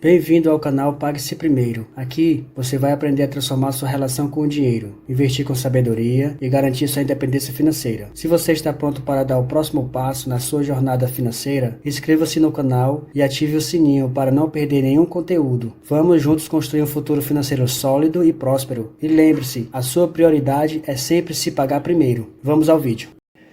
Bem-vindo ao canal Pague-se Primeiro. Aqui você vai aprender a transformar sua relação com o dinheiro, investir com sabedoria e garantir sua independência financeira. Se você está pronto para dar o próximo passo na sua jornada financeira, inscreva-se no canal e ative o sininho para não perder nenhum conteúdo. Vamos juntos construir um futuro financeiro sólido e próspero. E lembre-se, a sua prioridade é sempre se pagar primeiro. Vamos ao vídeo.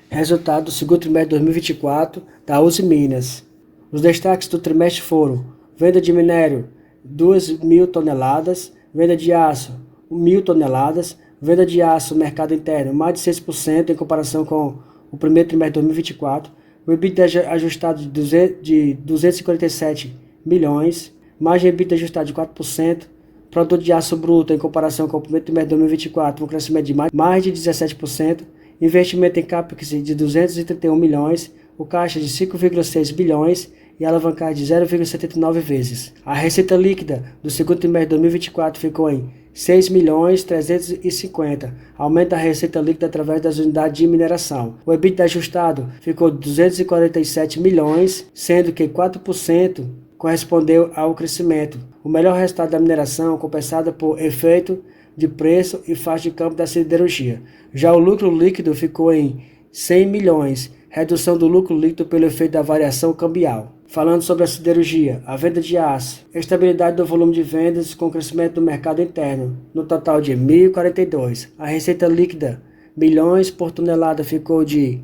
Resultado do segundo trimestre de 2024 da Uzi Minas. Os destaques do trimestre foram: venda de minério, 2.000 toneladas. Venda de aço, 1.000 toneladas. Venda de aço, mercado interno, mais de 6% em comparação com o primeiro trimestre de 2024. O EBITDA ajustado de 247 milhões. Margem EBITDA ajustada de 4%. Produto de aço bruto em comparação com o primeiro trimestre de 2024, um crescimento de mais de 17%. Investimento em CAPEX de 231 milhões. O caixa de 5,6 bilhões. E alavancagem de 0,79 vezes. A receita líquida do segundo trimestre de 2024 ficou em 6.350.000, aumento da receita líquida através das unidades de mineração. O EBITDA ajustado ficou 247 milhões, sendo que 4% correspondeu ao crescimento. O melhor resultado da mineração, compensado por efeito de preço e faixa de campo da siderurgia. Já o lucro líquido ficou em 100 milhões, redução do lucro líquido pelo efeito da variação cambial. Falando sobre a siderurgia, a venda de aço, estabilidade do volume de vendas com crescimento do mercado interno, no total de 1.042. A receita líquida, milhões por tonelada, ficou de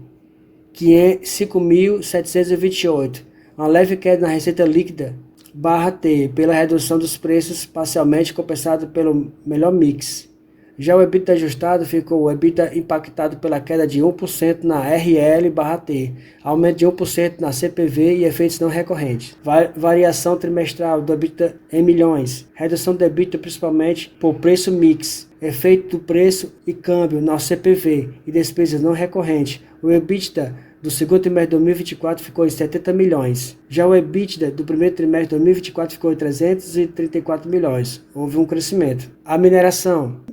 5.728. Uma leve queda na receita líquida, /T, pela redução dos preços, parcialmente compensado pelo melhor mix. Já o EBITDA ajustado ficou o EBITDA impactado pela queda de 1% na RL/T, aumento de 1% na CPV e efeitos não recorrentes. Variação trimestral do EBITDA em milhões. Redução do EBITDA principalmente por preço mix, efeito do preço e câmbio na CPV e despesas não recorrentes. O EBITDA do segundo trimestre de 2024 ficou em 70 milhões. Já o EBITDA do primeiro trimestre de 2024 ficou em 334 milhões. Houve um crescimento. A mineração.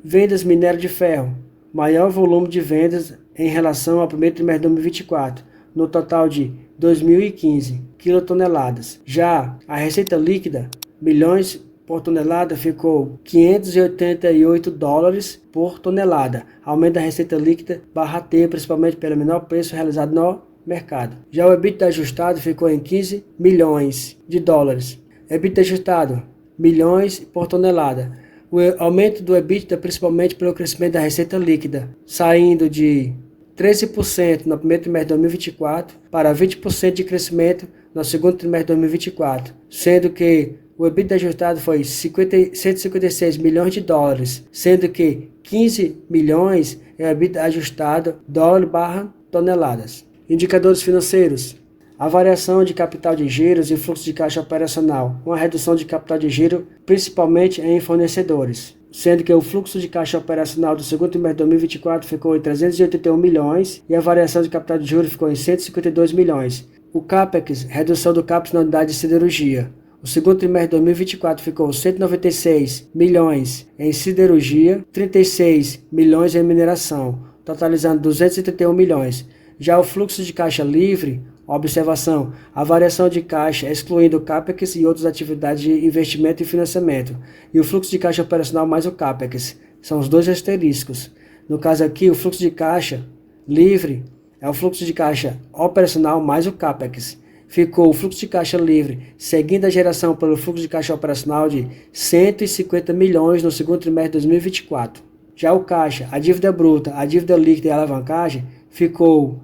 Vendas minério de ferro. Maior volume de vendas em relação ao primeiro trimestre de 2024, no total de 2.015 quilotoneladas. Já a receita líquida, milhões por tonelada, ficou $588 por tonelada. Aumento da receita líquida /T, principalmente pelo menor preço realizado no mercado. Já o EBITDA ajustado ficou em 15 milhões de dólares. EBITDA ajustado, milhões por tonelada. O aumento do EBITDA principalmente pelo crescimento da receita líquida, saindo de 13% no primeiro trimestre de 2024 para 20% de crescimento no segundo trimestre de 2024, sendo que o EBITDA ajustado foi 156 milhões de dólares, sendo que 15 milhões é o EBITDA ajustado dólar/toneladas. Indicadores financeiros. A variação de capital de giros e fluxo de caixa operacional, uma redução de capital de giro principalmente em fornecedores, sendo que o fluxo de caixa operacional do segundo trimestre de 2024 ficou em 381 milhões e a variação de capital de juros ficou em 152 milhões. O CAPEX, redução do CAPEX na unidade de siderurgia. O segundo trimestre de 2024 ficou 196 milhões em siderurgia, 36 milhões em mineração, totalizando 231 milhões. Já o fluxo de caixa livre, observação, a variação de caixa excluindo o CAPEX e outras atividades de investimento e financiamento, e o fluxo de caixa operacional mais o CAPEX, são os dois asteriscos. No caso aqui, o fluxo de caixa livre é o fluxo de caixa operacional mais o CAPEX. Ficou o fluxo de caixa livre, seguindo a geração pelo fluxo de caixa operacional de 150 milhões no segundo trimestre de 2024. Já o caixa, a dívida bruta, a dívida líquida e a alavancagem, ficou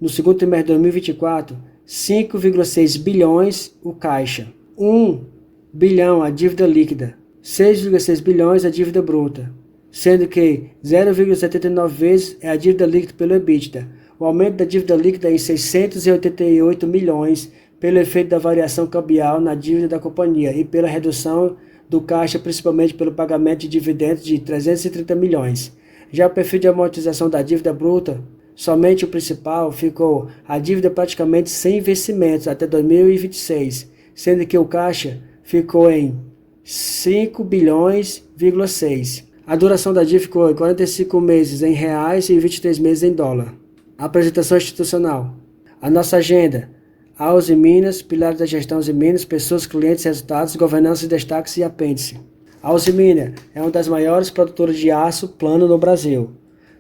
no segundo trimestre de 2024, 5,6 bilhões o caixa, 1 bilhão a dívida líquida, 6,6 bilhões a dívida bruta, sendo que 0,79 vezes é a dívida líquida pelo EBITDA. O aumento da dívida líquida em 688 milhões pelo efeito da variação cambial na dívida da companhia e pela redução do caixa, principalmente pelo pagamento de dividendos de 330 milhões. Já o perfil de amortização da dívida bruta, somente o principal, ficou a dívida praticamente sem vencimentos até 2026, sendo que o caixa ficou em 5 bilhões,6. A duração da dívida ficou em 45 meses em reais e 23 meses em dólar. Apresentação institucional. A nossa agenda. A Usiminas, pilares da gestão Usiminas, pessoas, clientes, resultados, governança, destaques e apêndice. A Usiminas é uma das maiores produtoras de aço plano no Brasil.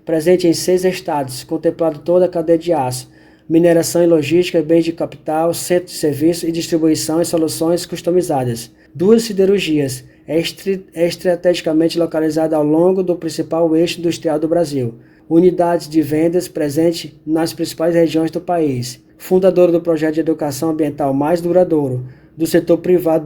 Presente em 6 estados, contemplado toda a cadeia de aço, mineração e logística, bens de capital, centro de serviço e distribuição e soluções customizadas. 2 siderurgias, estrategicamente localizada ao longo do principal eixo industrial do Brasil. Unidades de vendas presentes nas principais regiões do país. Fundadora do projeto de educação ambiental mais duradouro do setor privado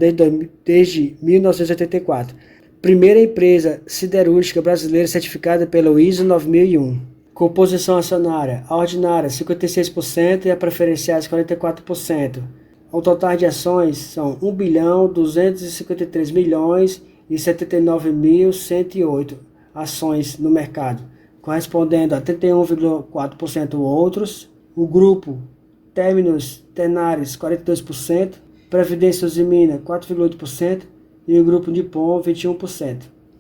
desde 1984. Primeira empresa siderúrgica brasileira certificada pelo ISO 9001. Composição acionária: a ordinária 56% e a preferenciais 44%. O total de ações são 1.253.079.108 ações no mercado, correspondendo a 31,4% outros. O grupo Terminus Tenaris 42%, Previdência Usiminas 4,8% e o grupo Nippon 21%,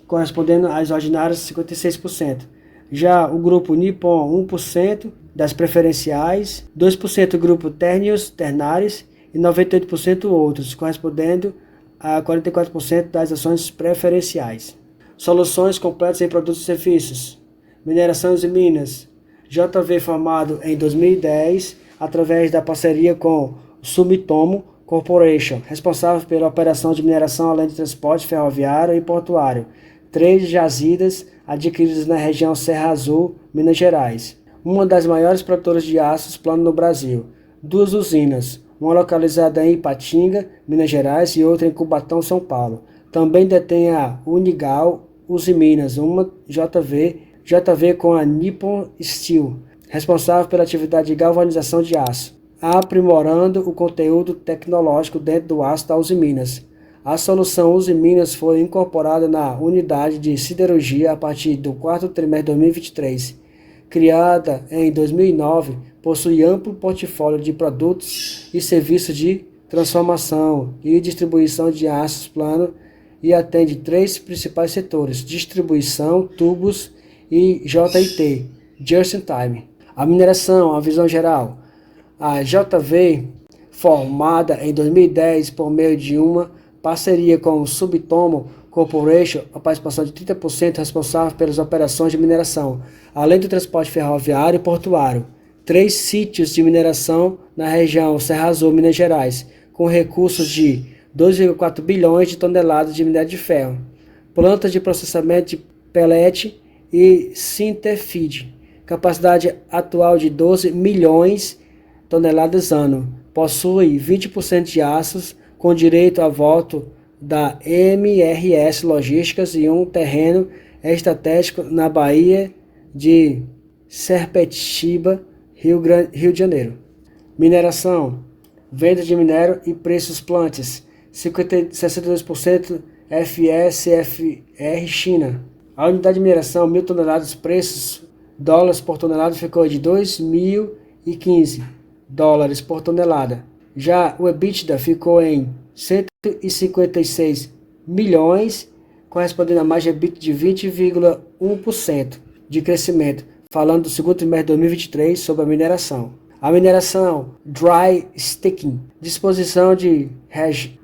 correspondendo às ordinárias 56%. Já o grupo Nippon 1% das preferenciais, 2% o grupo Ternius Tenaris e 98% outros, correspondendo a 44% das ações preferenciais. Soluções completas em produtos e serviços. Mineração Usiminas, JV formado em 2010 através da parceria com Sumitomo Corporation, responsável pela operação de mineração além de transporte ferroviário e portuário. 3 jazidas adquiridas na região Serra Azul, Minas Gerais. Uma das maiores produtoras de aços plano no Brasil. 2 usinas, uma localizada em Ipatinga, Minas Gerais, e outra em Cubatão, São Paulo. Também detém a Unigal Usiminas, uma JV com a Nippon Steel, responsável pela atividade de galvanização de aço, aprimorando o conteúdo tecnológico dentro do aço da Usiminas. A solução Usiminas foi incorporada na unidade de siderurgia a partir do 4º trimestre de 2023. Criada em 2009, possui amplo portfólio de produtos e serviços de transformação e distribuição de aços plano e atende 3 principais setores: distribuição, tubos e JIT, Just in Time. A mineração, a visão geral. A JV, formada em 2010 por meio de uma parceria com o Sumitomo Corporation, a participação de 30% responsável pelas operações de mineração, além do transporte ferroviário e portuário. 3 sítios de mineração na região Serra Azul, Minas Gerais, com recursos de 2,4 bilhões de toneladas de minério de ferro. Plantas de processamento de pellet e Sinterfeed, capacidade atual de 12 milhões de toneladas ano. Possui 20% de aços, com direito a voto da MRS Logísticas e um terreno estratégico na Baía de Serpetiba, Rio de Janeiro. Mineração, venda de minério e preços plantes, 62% FECFR China. A unidade de mineração, 1.000 toneladas, preços dólares por tonelada ficou de 2.015 dólares por tonelada. Já o EBITDA ficou em 156 milhões, correspondendo a margem EBITDA de 20,1% de crescimento, falando do segundo trimestre de 2023 sobre a mineração. A mineração Dry Stacking, disposição de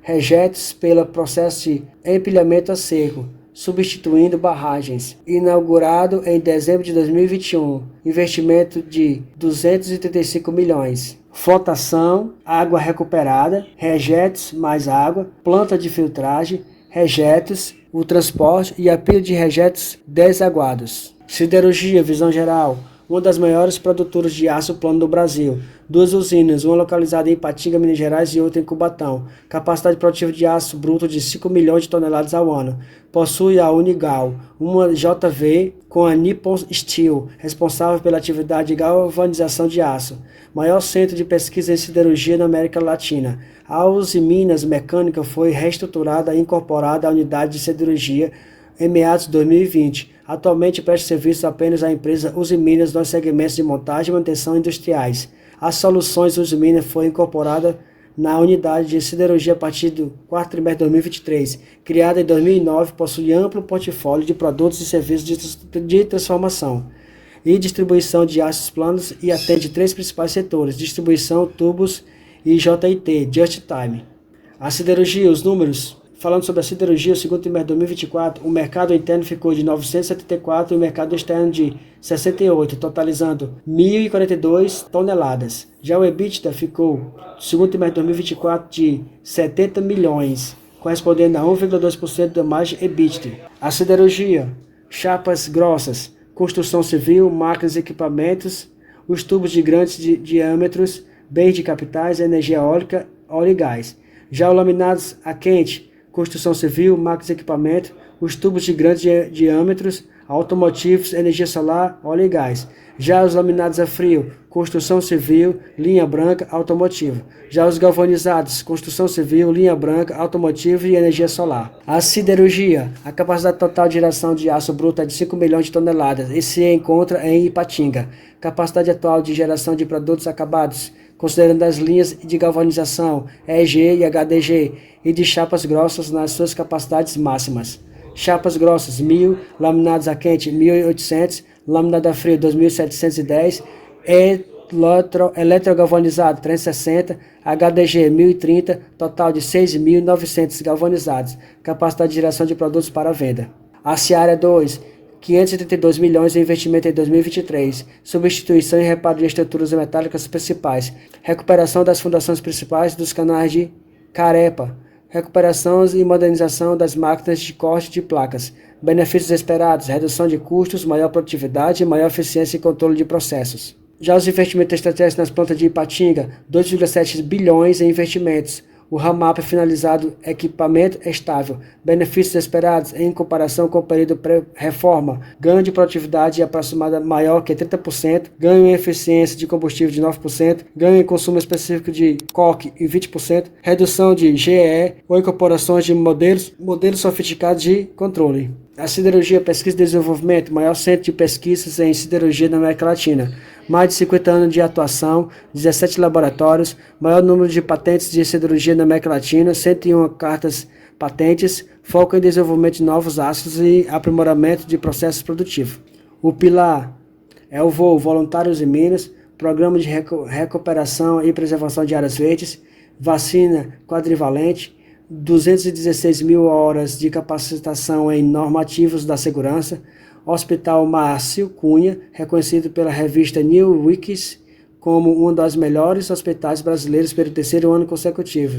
rejeitos pelo processo de empilhamento a seco, substituindo barragens, inaugurado em dezembro de 2021, investimento de 235 milhões. Flotação, água recuperada, rejeitos mais água, planta de filtragem, rejeitos, o transporte e a pilha de rejeitos desaguados. Siderurgia, visão geral, uma das maiores produtoras de aço plano do Brasil. 2 usinas, uma localizada em Ipatinga, Minas Gerais e outra em Cubatão. Capacidade produtiva de aço bruto de 5 milhões de toneladas ao ano. Possui a Unigal, uma JV com a Nippon Steel, responsável pela atividade de galvanização de aço. Maior centro de pesquisa em siderurgia na América Latina. A Usiminas Mecânica foi reestruturada e incorporada à unidade de siderurgia em meados de 2020. Atualmente presta serviço apenas à empresa Usiminas nos segmentos de montagem e manutenção industriais. As soluções Usiminas foi incorporada na unidade de siderurgia a partir do 4º trimestre de 2023. Criada em 2009, possui amplo portfólio de produtos e serviços de transformação e distribuição de aços planos e atende 3 principais setores: distribuição, tubos e JIT, Just Time. A siderurgia, os números. Falando sobre a siderurgia, o segundo trimestre de 2024, o mercado interno ficou de 974 e o mercado externo de 68, totalizando 1.042 toneladas. Já o EBITDA ficou, no segundo trimestre de 2024, de 70 milhões, correspondendo a 1,2% da margem EBITDA. A siderurgia, chapas grossas, construção civil, máquinas e equipamentos, os tubos de grandes diâmetros, bens de capitais, energia eólica, óleo e gás. Já os laminados a quente, construção civil, máquinas e equipamento, os tubos de grandes diâmetros, automotivos, energia solar, óleo e gás. Já os laminados a frio, construção civil, linha branca, automotivo. Já os galvanizados, construção civil, linha branca, automotivo e energia solar. A siderurgia, a capacidade total de geração de aço bruto é de 5 milhões de toneladas e se encontra em Ipatinga. Capacidade atual de geração de produtos acabados, considerando as linhas de galvanização, EG e HDG, e de chapas grossas nas suas capacidades máximas. Chapas grossas, 1.000, laminados a quente, 1.800, laminado a frio, 2.710, eletrogalvanizado, 360, HDG, 1.030, total de 6.900 galvanizados, capacidade de geração de produtos para venda. A Seara 2, 532 milhões em investimento em 2023, substituição e reparo de estruturas metálicas principais, recuperação das fundações principais dos canais de Carepa, recuperação e modernização das máquinas de corte de placas, benefícios esperados, redução de custos, maior produtividade, maior eficiência e controle de processos. Já os investimentos estratégicos nas plantas de Ipatinga, 2,7 bilhões em investimentos. O RAMAP finalizado, equipamento estável, benefícios esperados em comparação com o período pré-reforma, ganho de produtividade aproximada maior que 30%, ganho em eficiência de combustível de 9%, ganho em consumo específico de coque em 20%, redução de GE ou incorporações de modelos sofisticados de controle. A siderurgia, pesquisa e desenvolvimento, maior centro de pesquisas em siderurgia na América Latina. Mais de 50 anos de atuação, 17 laboratórios, maior número de patentes de siderurgia na América Latina, 101 cartas patentes, foco em desenvolvimento de novos ácidos e aprimoramento de processos produtivos. O pilar é o voo Voluntários em Minas, programa de recuperação e preservação de áreas verdes, vacina quadrivalente, 216 mil horas de capacitação em normativos da segurança, Hospital Márcio Cunha, reconhecido pela revista New Wikis como um dos melhores hospitais brasileiros pelo terceiro ano consecutivo.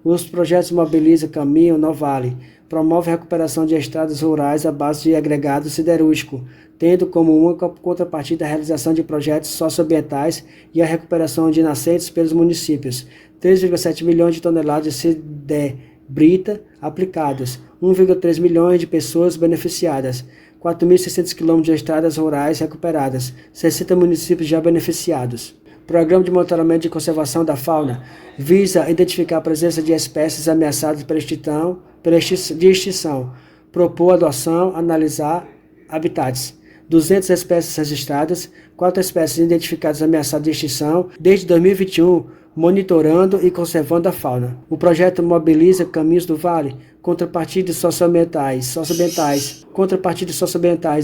Os projetos Mobiliza, Caminho, Novale, promove a recuperação de estradas rurais à base de agregado siderúrgico, tendo como uma contrapartida a realização de projetos socioambientais e a recuperação de nascentes pelos municípios. 3,7 milhões de toneladas de siderbrita aplicadas, 1,3 milhões de pessoas beneficiadas, 4.600 km de estradas rurais recuperadas, 60 municípios já beneficiados. Programa de monitoramento de conservação da fauna visa identificar a presença de espécies ameaçadas de extinção, propor adoção, analisar habitats. 200 espécies registradas, 4 espécies identificadas ameaçadas de extinção, desde 2021, monitorando e conservando a fauna. O projeto Mobiliza Caminhos do Vale, contrapartidas socioambientais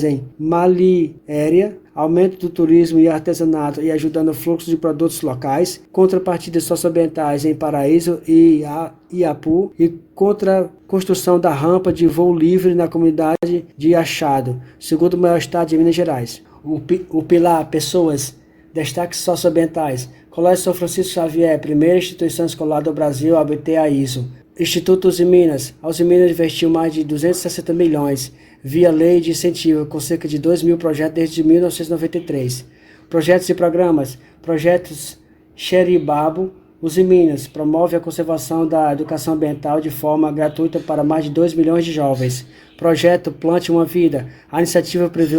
em Malhéria, aumento do turismo e artesanato e ajudando o fluxo de produtos locais, contrapartidas socioambientais em Paraíso e Iapu e contra construção da rampa de voo livre na comunidade de Achado, segundo o maior estado de Minas Gerais. O pilar Pessoas, destaques socioambientais, Colégio São Francisco Xavier, primeira instituição escolar do Brasil a obter a ISO. Instituto Uzi Minas. A Uzi Minas investiu mais de 260 milhões via lei de incentivo, com cerca de 2.000 projetos desde 1993. Projetos e programas. Projetos Xeribabo. Uzi Minas promove a conservação da educação ambiental de forma gratuita para mais de 2 milhões de jovens. Projeto Plante uma Vida. A iniciativa prevê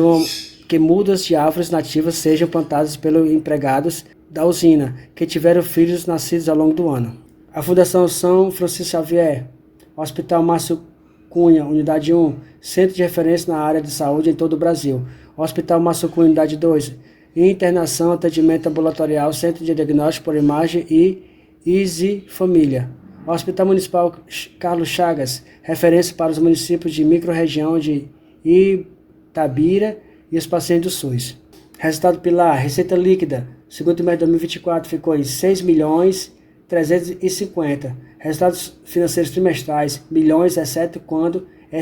que mudas de árvores nativas sejam plantadas pelos empregados da usina, que tiveram filhos nascidos ao longo do ano. A Fundação São Francisco Xavier, Hospital Márcio Cunha, Unidade 1, Centro de Referência na área de saúde em todo o Brasil. Hospital Márcio Cunha, Unidade 2, Internação, Atendimento Ambulatorial, Centro de Diagnóstico por Imagem e Easy Família. Hospital Municipal Carlos Chagas, referência para os municípios de microrregião de Itabira e os pacientes do SUS. Resultado pilar, receita líquida, segundo trimestre de 2024 ficou em 6.300.000 350. Resultados financeiros trimestrais, milhões, exceto quando é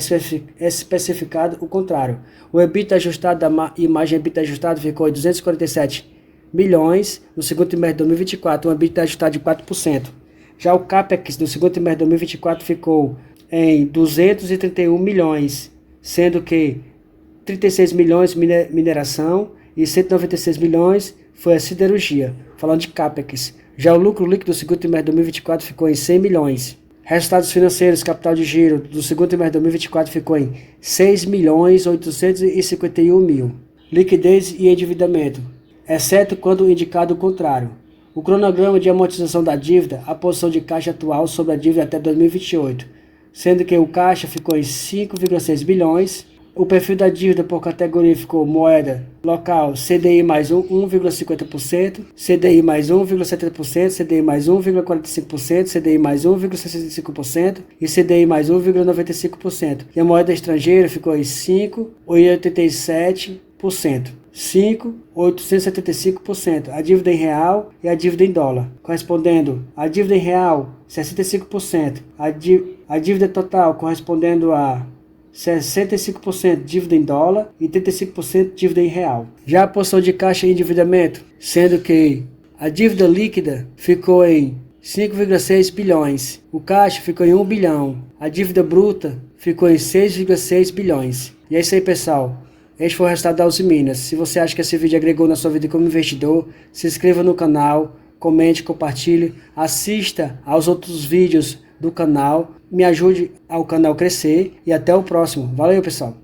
especificado o contrário. O EBITDA ajustado da imagem EBITDA ajustado ficou em 247 milhões no segundo trimestre de 2024, um EBITDA ajustado de 4%. Já o CAPEX do segundo trimestre de 2024 ficou em 231 milhões, sendo que 36 milhões mineração e 196 milhões foi a siderurgia, falando de CAPEX. Já o lucro líquido do segundo trimestre de 2024 ficou em 100 milhões. Resultados financeiros, capital de giro do segundo trimestre de 2024 ficou em 6 milhões 851 mil. Liquidez e endividamento, exceto quando indicado o contrário. O cronograma de amortização da dívida, a posição de caixa atual sobre a dívida até 2028, sendo que o caixa ficou em 5,6 bilhões. O perfil da dívida por categoria ficou moeda local CDI mais 1,50%, CDI mais 1,70%, CDI mais 1,45%, CDI mais 1,65% e CDI mais 1,95%. E a moeda estrangeira ficou em 5,87%. 5,875%, a dívida em real e a dívida em dólar, correspondendo a dívida em real 65%, a dívida total correspondendo a 65% dívida em dólar e 35% dívida em real. Já a posição de caixa e endividamento, sendo que a dívida líquida ficou em 5,6 bilhões, o caixa ficou em 1 bilhão, a dívida bruta ficou em 6,6 bilhões. E é isso aí, pessoal. Este foi o resultado da Uzi Minas. Se você acha que esse vídeo agregou na sua vida como investidor, se inscreva no canal, comente, compartilhe, assista aos outros vídeos do canal, me ajude ao canal crescer e até o próximo. Valeu, pessoal!